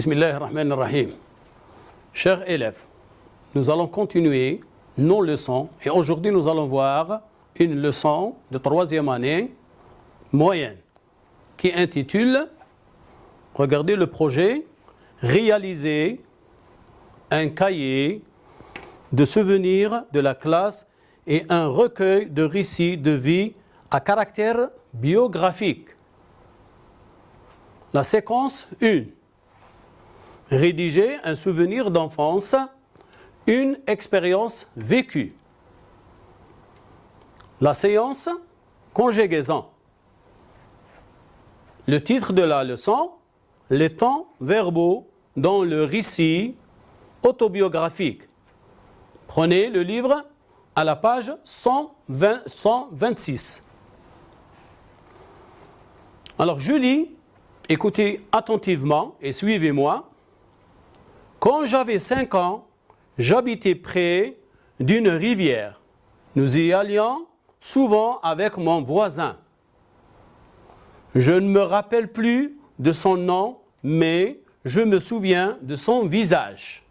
Bismillahirrahmanirrahim. Chers élèves, nous allons continuer nos leçons et aujourd'hui nous allons voir une leçon de 3e année moyenne qui intitule, regardez le projet, réaliser un cahier de souvenirs de la classe et un recueil de récits de vie à caractère biographique. La séquence 1. Rédiger un souvenir d'enfance, une expérience vécue. La séance conjugaison. Le titre de la leçon, les temps verbaux dans le récit autobiographique. Prenez le livre à la page 126. Alors je lis, écoutez attentivement et suivez-moi. Quand j'avais 5 ans, j'habitais près d'une rivière. Nous y allions souvent avec mon voisin. Je ne me rappelle plus de son nom, mais je me souviens de son visage.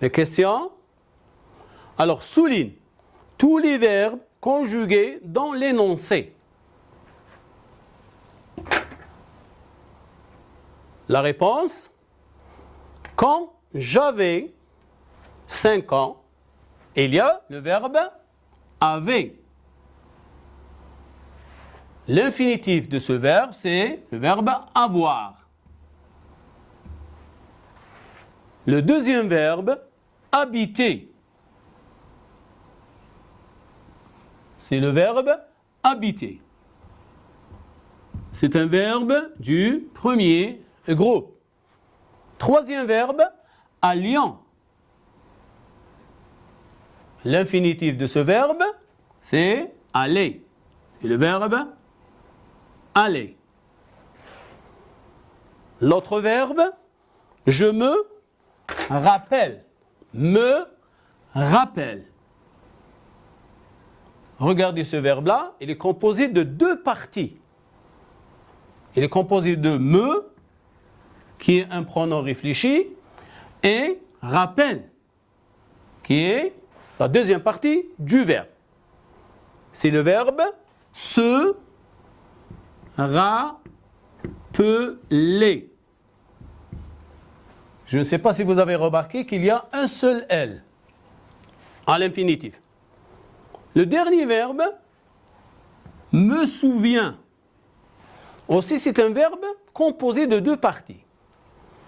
Les questions? Alors, souligne tous les verbes conjugués dans l'énoncé. La réponse, quand j'avais 5 ans, il y a le verbe avait. L'infinitif de ce verbe, c'est le verbe avoir. Le deuxième verbe, habiter. C'est le verbe habiter. C'est un verbe du premier groupe. Troisième verbe, alliant. L'infinitif de ce verbe, c'est aller. C'est le verbe aller. L'autre verbe, je me rappelle. Me rappelle. Regardez ce verbe-là, il est composé de 2 parties. Il est composé de me, qui est un pronom réfléchi, et rappelle, qui est la deuxième partie du verbe. C'est le verbe se rappeler. Je ne sais pas si vous avez remarqué qu'il y a un seul L à l'infinitif. Le dernier verbe, me souvient. Aussi, c'est un verbe composé de 2 parties.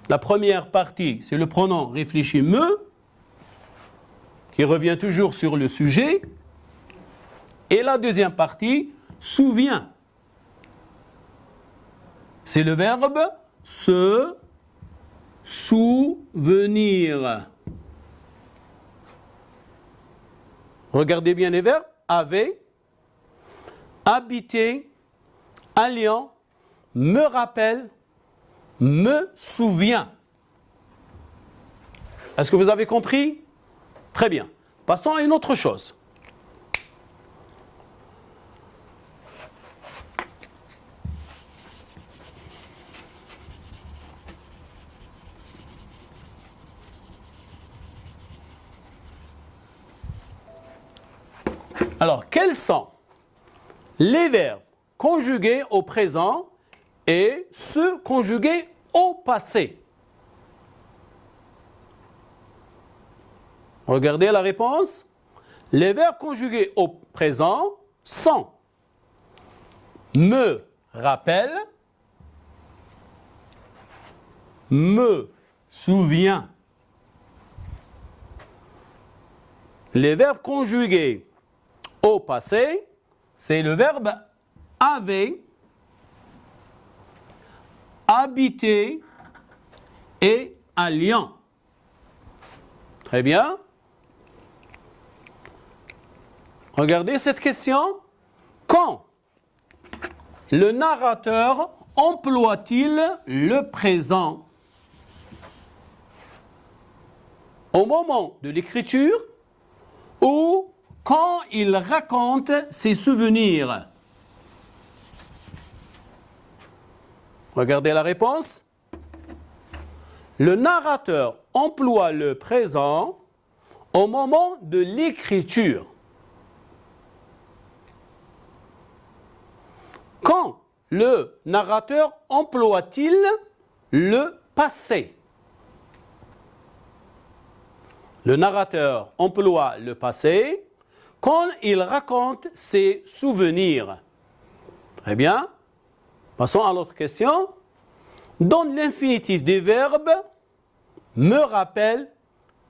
La première partie, c'est le pronom réfléchi me, qui revient toujours sur le sujet. Et la deuxième partie, souvient. C'est le verbe se souvenir. Regardez bien les verbes. Avait, habiter, alliant, me rappelle, me souvient. Est-ce que vous avez compris? Très bien. Passons à une autre chose. Alors, quels sont les verbes conjugués au présent et ceux conjugués au passé? Regardez la réponse. Les verbes conjugués au présent sont me rappelle, me souvient. Les verbes conjugués au passé, c'est le verbe avait, habiter et alliant. Très bien. Regardez cette question. Quand le narrateur emploie-t-il le présent? Au moment de l'écriture ou quand il raconte ses souvenirs? Regardez la réponse. Le narrateur emploie le présent au moment de l'écriture. Quand le narrateur emploie-t-il le passé? Le narrateur emploie le passé quand il raconte ses souvenirs. Très bien. Passons à l'autre question. Donne l'infinitif des verbes me rappelle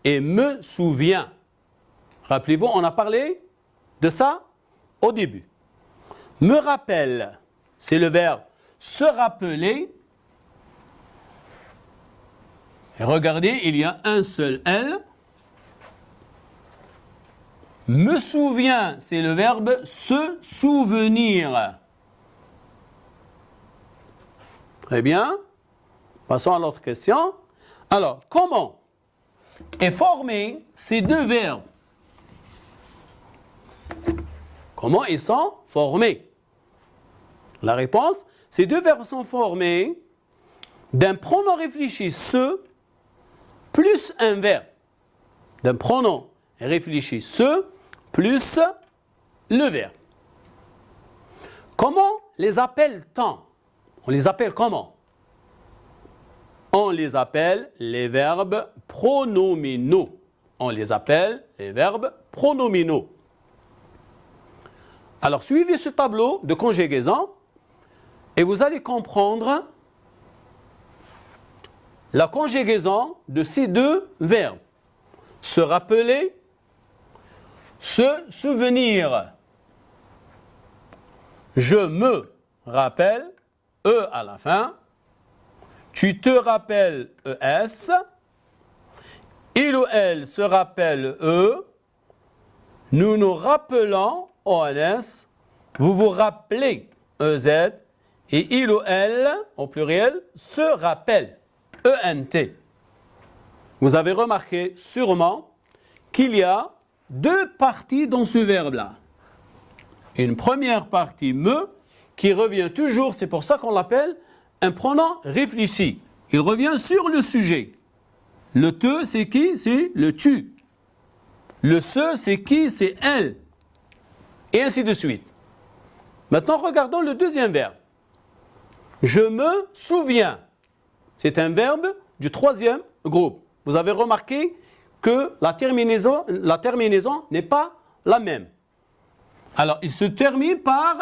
et me souvient. Rappelez-vous, on a parlé de ça au début. Me rappelle, c'est le verbe se rappeler. Et regardez, il y a un seul L. Me souvient, c'est le verbe se souvenir. Très bien. Passons à l'autre question. Alors, comment est formé ces deux verbes? Comment ils sont formés? La réponse, ces deux verbes sont formés d'un pronom réfléchi se plus un verbe. D'un pronom réfléchi se plus le verbe. Comment les appelle-t-on? On les appelle comment? On les appelle les verbes pronominaux. On les appelle les verbes pronominaux. Alors, suivez ce tableau de conjugaison et vous allez comprendre la conjugaison de ces deux verbes. Se rappeler, se souvenir. Je me rappelle, E à la fin. Tu te rappelles, ES. Il ou elle se rappelle, E. Nous nous rappelons, ONS. Vous vous rappelez, EZ. Et il ou elle, au pluriel, se rappelle, ENT. Vous avez remarqué sûrement qu'il y a deux parties dans ce verbe-là. Une première partie, me, qui revient toujours, c'est pour ça qu'on l'appelle un pronom réfléchi. Il revient sur le sujet. Le te, c'est qui? C'est le tu. Le ce, c'est qui? C'est elle. Et ainsi de suite. Maintenant, regardons le deuxième verbe. Je me souviens. C'est un verbe du troisième groupe. Vous avez remarqué que la terminaison n'est pas la même. Alors, il se termine par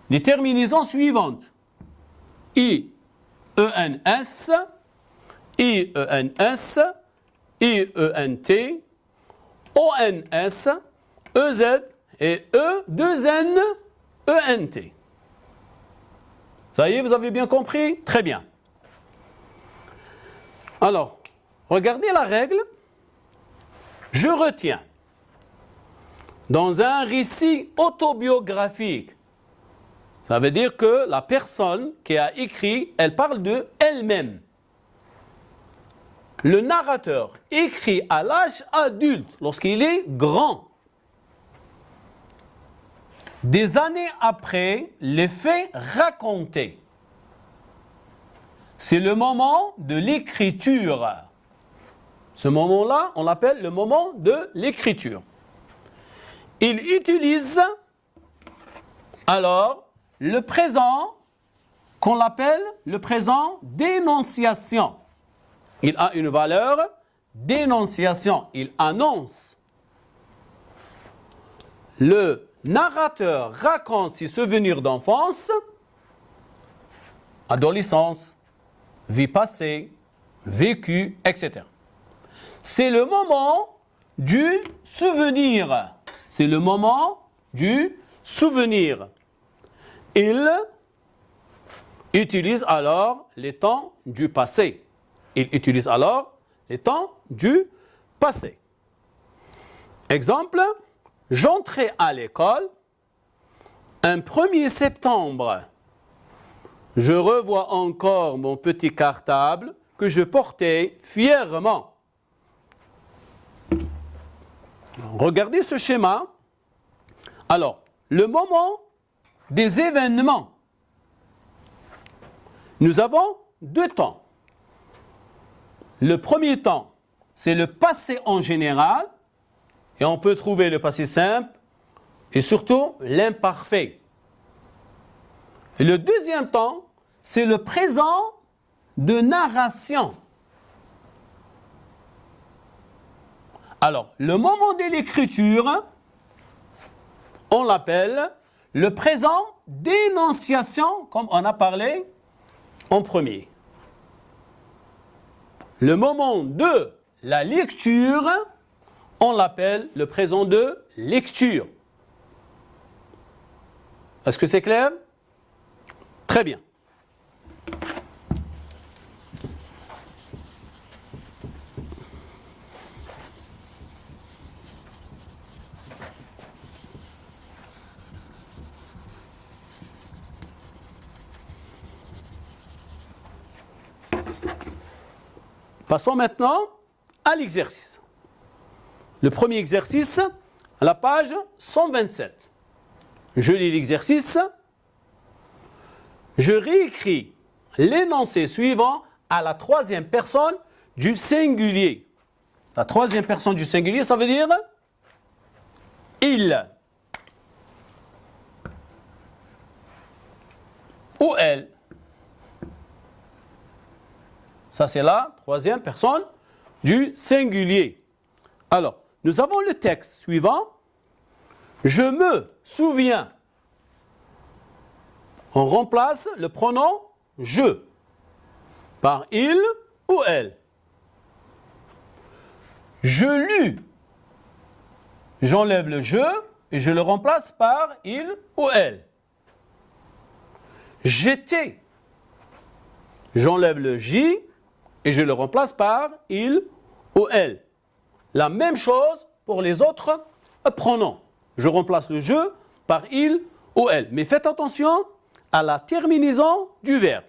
les terminaisons suivantes. I-E-N-S, I-E-N-S, I-E-N-T, O-N-S, E-Z et E-2-N, E-N-T. Ça y est, vous avez bien compris? Très bien. Alors, regardez la règle. Je retiens. Dans un récit autobiographique, ça veut dire que la personne qui a écrit, elle parle de elle-même. Le narrateur écrit à l'âge adulte, lorsqu'il est grand. Des années après les faits racontés. C'est le moment de l'écriture. Ce moment-là, on l'appelle le moment de l'écriture. Il utilise alors le présent qu'on appelle le présent d'énonciation. Il a une valeur d'énonciation. Il annonce. Le narrateur raconte ses souvenirs d'enfance, adolescence, vie passée, vécu, etc. C'est le moment du souvenir. C'est le moment du souvenir. Il utilise alors les temps du passé. Il utilise alors les temps du passé. Exemple, j'entrais à l'école un 1er septembre. Je revois encore mon petit cartable que je portais fièrement. Regardez ce schéma. Alors, le moment des événements. Nous avons deux temps. Le premier temps, c'est le passé en général, et on peut trouver le passé simple et surtout l'imparfait. Et le deuxième temps, c'est le présent de narration. Alors, le moment de l'écriture, on l'appelle le présent d'énonciation, comme on a parlé en premier. Le moment de la lecture, on l'appelle le présent de lecture. Est-ce que c'est clair? Très bien. Passons maintenant à l'exercice. Le premier exercice, à la page 127. Je lis l'exercice. Je réécris l'énoncé suivant à la troisième personne du singulier. La troisième personne du singulier, ça veut dire il ou elle. Ça, c'est la troisième personne du singulier. Alors, nous avons le texte suivant. Je me souviens. On remplace le pronom je par il ou elle. Je lus. J'enlève le je et je le remplace par il ou elle. J'étais. J'enlève le j et je le remplace par il ou elle. La même chose pour les autres pronoms. Je remplace le je par il ou elle. Mais faites attention à la terminaison du verbe.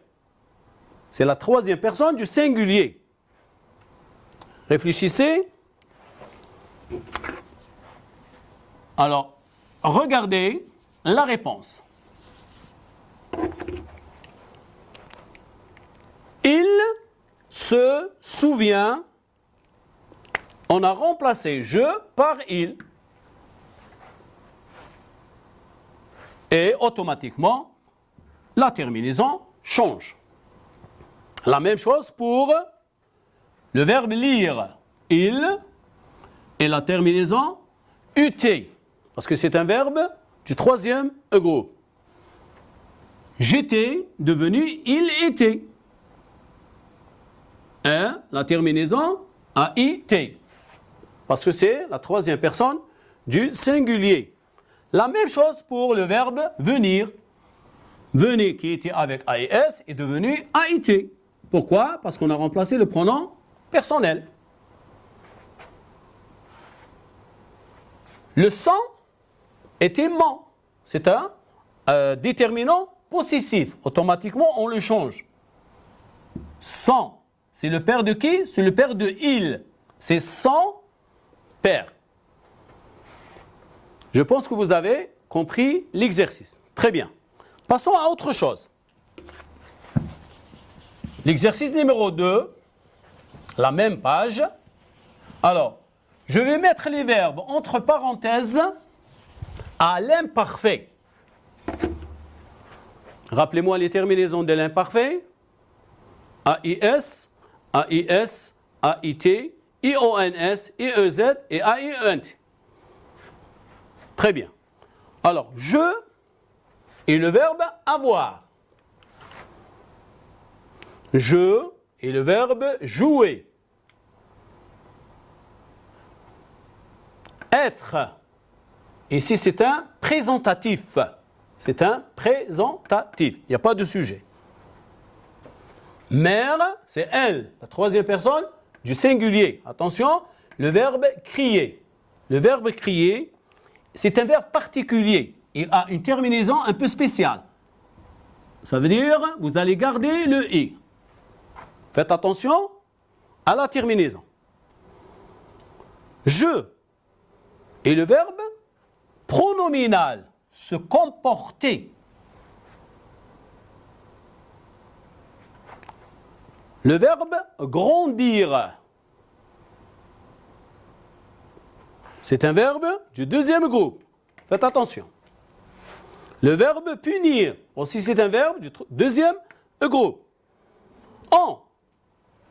C'est la troisième personne du singulier. Réfléchissez. Alors, regardez la réponse. Il se souvient. On a remplacé je par il. Et automatiquement, la terminaison change. La même chose pour le verbe lire. Il et la terminaison ut. Parce que c'est un verbe du troisième groupe. J'étais devenu il était. Et la terminaison ait. Parce que c'est la troisième personne du singulier. La même chose pour le verbe venir. Venez qui était avec AES est devenu AIT. Pourquoi? Parce qu'on a remplacé le pronom personnel. Le sang était ment. C'est un déterminant possessif. Automatiquement, on le change. Sans, c'est le père de qui? C'est le père de il. C'est sans père. Je pense que vous avez compris l'exercice. Très bien. Passons à autre chose. L'exercice numéro 2, la même page. Alors, je vais mettre les verbes entre parenthèses à l'imparfait. Rappelez-moi les terminaisons de l'imparfait. AIS, AIS, AIT, IONS, IEZ et AIENT. Très bien. Alors, je et le verbe avoir. Je et le verbe jouer. Être. Ici, c'est un présentatif. C'est un présentatif. Il n'y a pas de sujet. Mère, c'est elle, la troisième personne du singulier. Attention, le verbe crier. Le verbe crier, c'est un verbe particulier. Il a une terminaison un peu spéciale. Ça veut dire, vous allez garder le « i ». Faites attention à la terminaison. Je et le verbe pronominal, se comporter. Le verbe grandir. C'est un verbe du deuxième groupe. Faites attention. Le verbe punir. Aussi, c'est un verbe du deuxième groupe. En.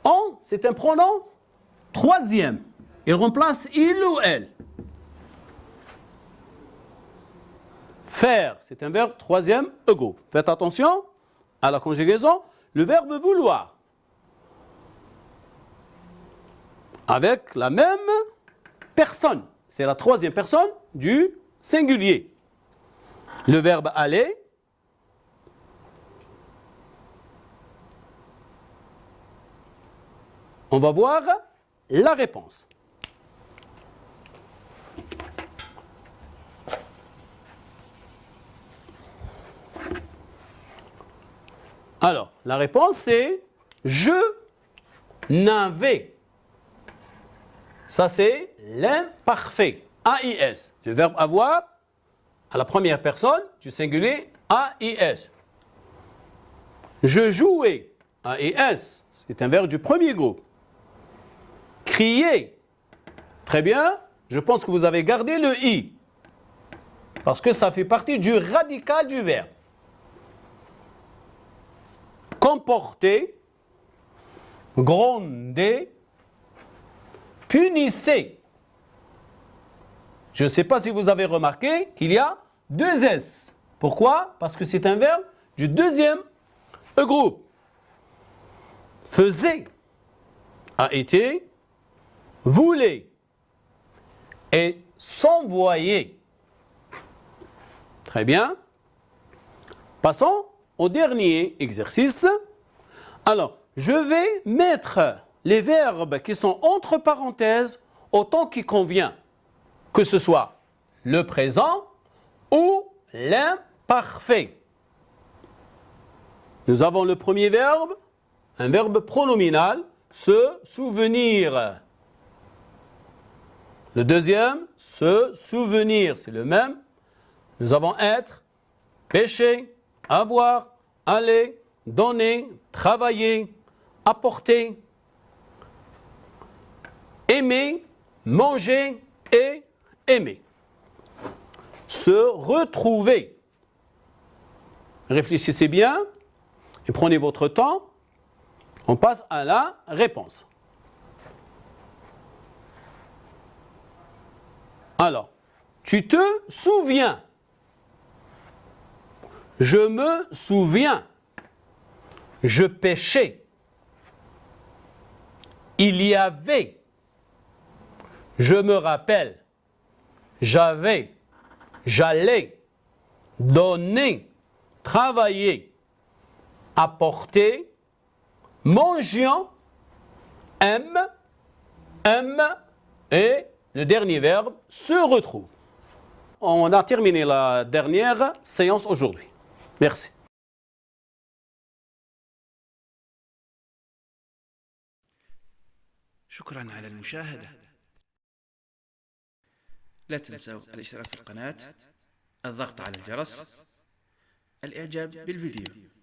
En, c'est un pronom troisième. Il remplace il ou elle. Faire, c'est un verbe troisième groupe. Faites attention à la conjugaison. Le verbe vouloir. Avec la même personne. C'est la troisième personne du singulier. Le verbe aller. On va voir la réponse. Alors, la réponse c'est je n'avais. Ça c'est l'imparfait. AIS. Le verbe avoir à la première personne du singulier AIS. Je jouais. AIS. C'est un verbe du premier groupe. Crier. Très bien. Je pense que vous avez gardé le I. Parce que ça fait partie du radical du verbe. Comporter. Gronder. Punissez. Je ne sais pas si vous avez remarqué qu'il y a deux S. Pourquoi? Parce que c'est un verbe du deuxième groupe. Faisait a été, voulait et s'envoyer. Très bien. Passons au dernier exercice. Alors, je vais mettre les verbes qui sont entre parenthèses au temps qui convient, que ce soit le présent ou l'imparfait. Nous avons le premier verbe, un verbe pronominal, se souvenir. Le deuxième, se souvenir, c'est le même. Nous avons être, pêcher, avoir, aller, donner, travailler, apporter, aimer, manger et aimer. Se retrouver. Réfléchissez bien et prenez votre temps. On passe à la réponse. Alors, tu te souviens. Je me souviens. Je pêchais. Il y avait. Je me rappelle. J'avais. J'allais. Donner. Travailler. Apporter. Mangeant, aime et le dernier verbe se retrouve. On a terminé la dernière séance aujourd'hui. Merci. شكرا على المشاهدة. لا تنسوا الاشتراك في القناة، الضغط على الجرس، الإعجاب بالفيديو.